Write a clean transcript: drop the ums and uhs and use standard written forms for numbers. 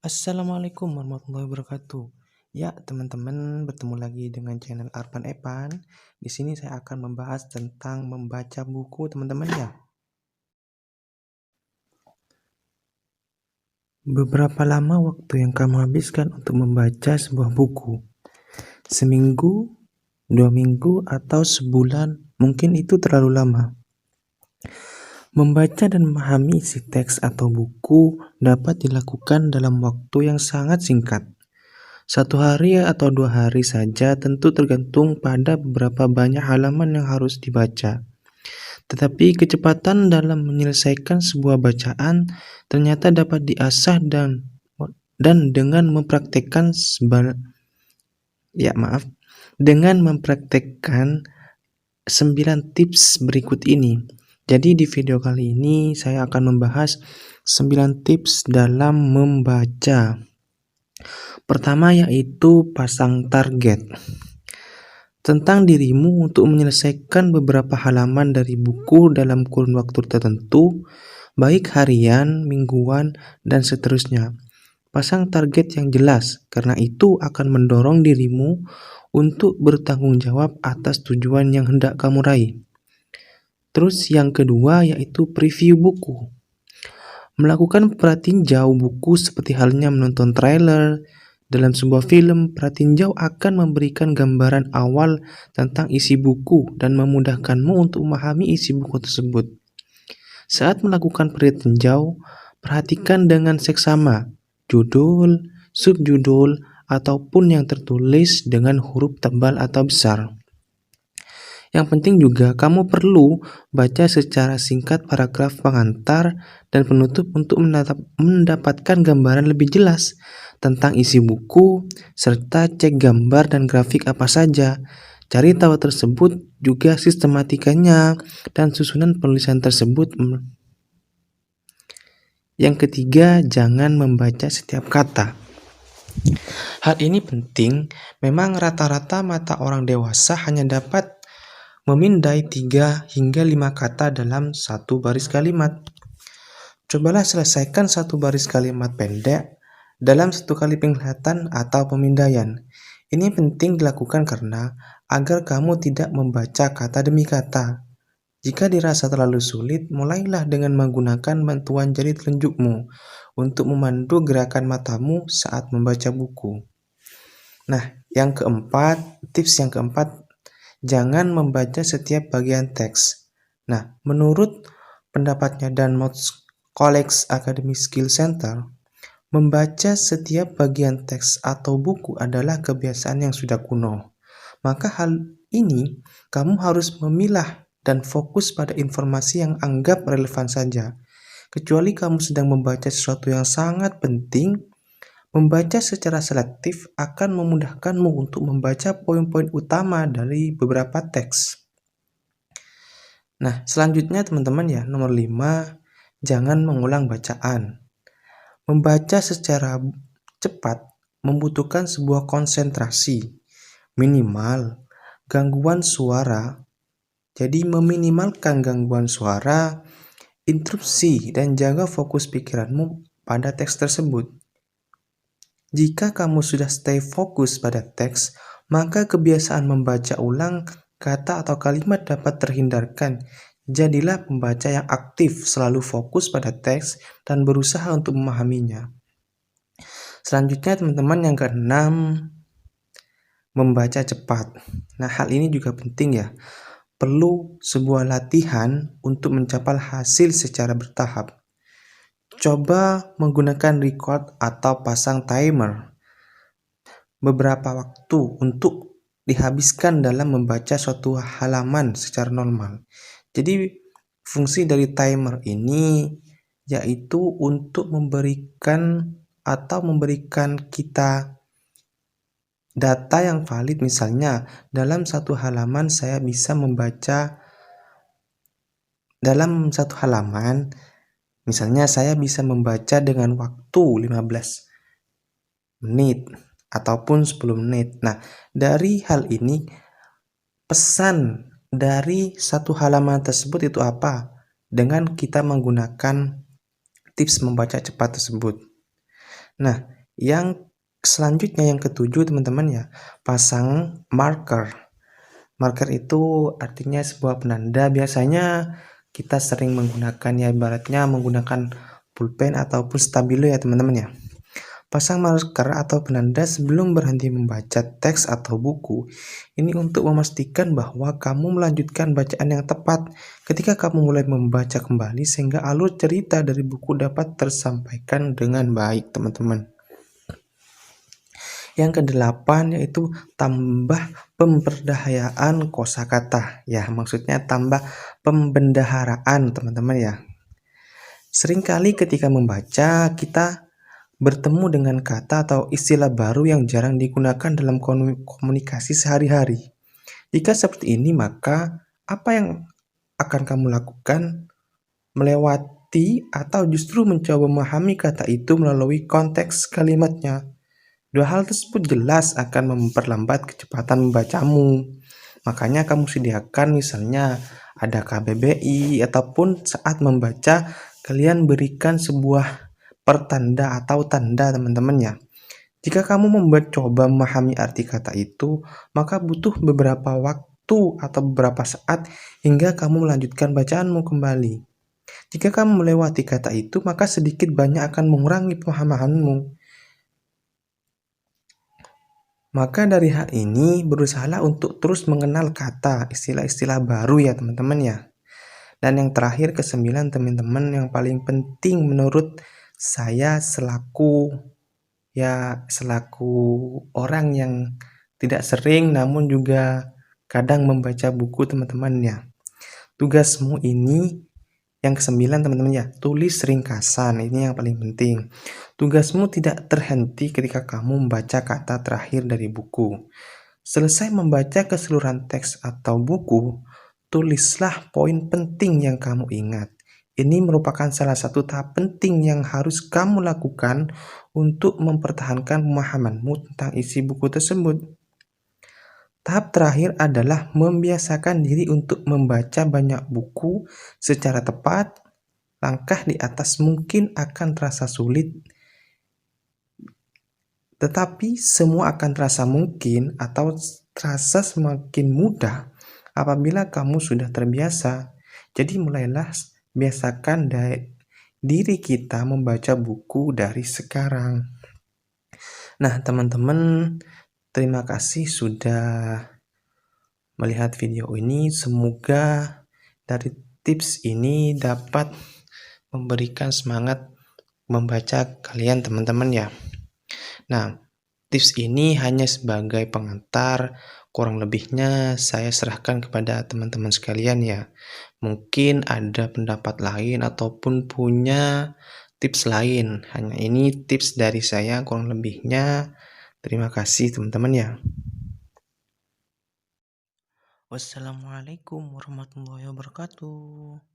Assalamualaikum warahmatullahi wabarakatuh. Ya, teman-teman, bertemu lagi dengan channel Arpan Epan. Di sini saya akan membahas tentang membaca buku, teman-teman ya. Beberapa lama waktu yang kamu habiskan untuk membaca sebuah buku? Seminggu, 2 minggu, atau sebulan? Mungkin itu terlalu lama. Membaca dan memahami isi teks atau buku dapat dilakukan dalam waktu yang sangat singkat. 1 hari atau 2 hari saja, tentu tergantung pada beberapa banyak halaman yang harus dibaca. Tetapi kecepatan dalam menyelesaikan sebuah bacaan ternyata dapat diasah dan dengan mempraktekkan dengan mempraktekkan 9 tips berikut ini. Jadi di video kali ini saya akan membahas 9 tips dalam membaca. Pertama yaitu pasang target. Tentang dirimu untuk menyelesaikan beberapa halaman dari buku dalam kurun waktu tertentu, baik harian, mingguan, dan seterusnya. Pasang target yang jelas, karena itu akan mendorong dirimu untuk bertanggung jawab atas tujuan yang hendak kamu raih. Terus yang kedua yaitu preview buku. Melakukan pratinjau buku seperti halnya menonton trailer. Dalam sebuah film, pratinjau akan memberikan gambaran awal tentang isi buku dan memudahkanmu untuk memahami isi buku tersebut. Saat melakukan pratinjau, perhatikan dengan seksama judul, subjudul, ataupun yang tertulis dengan huruf tebal atau besar. Yang penting juga kamu perlu baca secara singkat paragraf pengantar dan penutup untuk mendapatkan gambaran lebih jelas tentang isi buku, serta cek gambar dan grafik apa saja. Cari tahu tersebut juga sistematikanya dan susunan penulisan tersebut. Yang ketiga, jangan membaca setiap kata. Hal ini penting, memang rata-rata mata orang dewasa hanya dapat memindai 3 hingga 5 kata dalam satu baris kalimat. Cobalah selesaikan satu baris kalimat pendek dalam 1 kali penglihatan atau pemindaian. Ini penting dilakukan karena agar kamu tidak membaca kata demi kata. Jika dirasa terlalu sulit, mulailah dengan menggunakan bantuan jari telunjukmu untuk memandu gerakan matamu saat membaca buku. Nah, tips yang keempat, jangan membaca setiap bagian teks. Nah, menurut pendapatnya Danmos College Academy Skill Center, membaca setiap bagian teks atau buku adalah kebiasaan yang sudah kuno. Maka hal ini kamu harus memilah dan fokus pada informasi yang anggap relevan saja. Kecuali kamu sedang membaca sesuatu yang sangat penting, membaca secara selektif akan memudahkanmu untuk membaca poin-poin utama dari beberapa teks. Nah, selanjutnya teman-teman ya, nomor 5, jangan mengulang bacaan. Membaca secara cepat membutuhkan sebuah konsentrasi, minimal gangguan suara. Jadi meminimalkan gangguan suara, interupsi, dan jaga fokus pikiranmu pada teks tersebut. Jika kamu sudah stay fokus pada teks, maka kebiasaan membaca ulang kata atau kalimat dapat terhindarkan. Jadilah pembaca yang aktif, selalu fokus pada teks dan berusaha untuk memahaminya. Selanjutnya teman-teman, yang keenam, membaca cepat. Nah, hal ini juga penting ya. Perlu sebuah latihan untuk mencapai hasil secara bertahap. Coba menggunakan record atau pasang timer beberapa waktu untuk dihabiskan dalam membaca suatu halaman secara normal. Jadi fungsi dari timer ini yaitu untuk memberikan kita data yang valid. Misalnya dalam satu halaman saya bisa membaca misalnya saya bisa membaca dengan waktu 15 menit ataupun 10 menit. Nah, dari hal ini pesan dari satu halaman tersebut itu apa? Dengan kita menggunakan tips membaca cepat tersebut. Nah, yang selanjutnya yang ketujuh teman-teman ya, pasang marker. Marker itu artinya sebuah penanda, biasanya kita sering menggunakan ya ibaratnya menggunakan pulpen ataupun stabilo ya teman-teman ya. Pasang marker atau penanda sebelum berhenti membaca teks atau buku. Ini untuk memastikan bahwa kamu melanjutkan bacaan yang tepat ketika kamu mulai membaca kembali sehingga alur cerita dari buku dapat tersampaikan dengan baik, teman-teman. Yang kedelapan yaitu tambah pemberdayaan kosakata. Ya, maksudnya tambah pembendaharaan, teman-teman ya. Seringkali ketika membaca, kita bertemu dengan kata atau istilah baru yang jarang digunakan dalam komunikasi sehari-hari. Jika seperti ini, maka apa yang akan kamu lakukan? Melewati atau justru mencoba memahami kata itu melalui konteks kalimatnya. Dua hal tersebut jelas akan memperlambat kecepatan membacamu. Makanya kamu sediakan misalnya ada KBBI ataupun saat membaca kalian berikan sebuah pertanda atau tanda teman-teman ya. Jika kamu coba memahami arti kata itu, maka butuh beberapa waktu atau beberapa saat hingga kamu melanjutkan bacaanmu kembali. Jika kamu melewati kata itu, maka sedikit banyak akan mengurangi pemahamanmu. Maka dari hal ini, berusahalah untuk terus mengenal kata, istilah-istilah baru ya teman-teman ya. Dan yang terakhir kesembilan teman-teman yang paling penting menurut saya selaku orang yang tidak sering namun juga kadang membaca buku teman-teman ya. Tugasmu ini yang kesembilan teman-teman ya, tulis ringkasan, ini yang paling penting. Tugasmu tidak terhenti ketika kamu membaca kata terakhir dari buku. Selesai membaca keseluruhan teks atau buku, tulislah poin penting yang kamu ingat. Ini merupakan salah satu tahap penting yang harus kamu lakukan untuk mempertahankan pemahamanmu tentang isi buku tersebut. Tahap terakhir adalah membiasakan diri untuk membaca banyak buku secara tepat. Langkah di atas mungkin akan terasa sulit, tetapi semua akan terasa mungkin atau terasa semakin mudah apabila kamu sudah terbiasa. Jadi mulailah biasakan diri kita membaca buku dari sekarang. Nah, teman-teman, terima kasih sudah melihat video ini. Semoga dari tips ini dapat memberikan semangat membaca kalian teman-teman ya. Nah, tips ini hanya sebagai pengantar, kurang lebihnya saya serahkan kepada teman-teman sekalian ya. Mungkin ada pendapat lain ataupun punya tips lain. Hanya ini tips dari saya kurang lebihnya. Terima kasih teman-teman ya. Wassalamualaikum warahmatullahi wabarakatuh.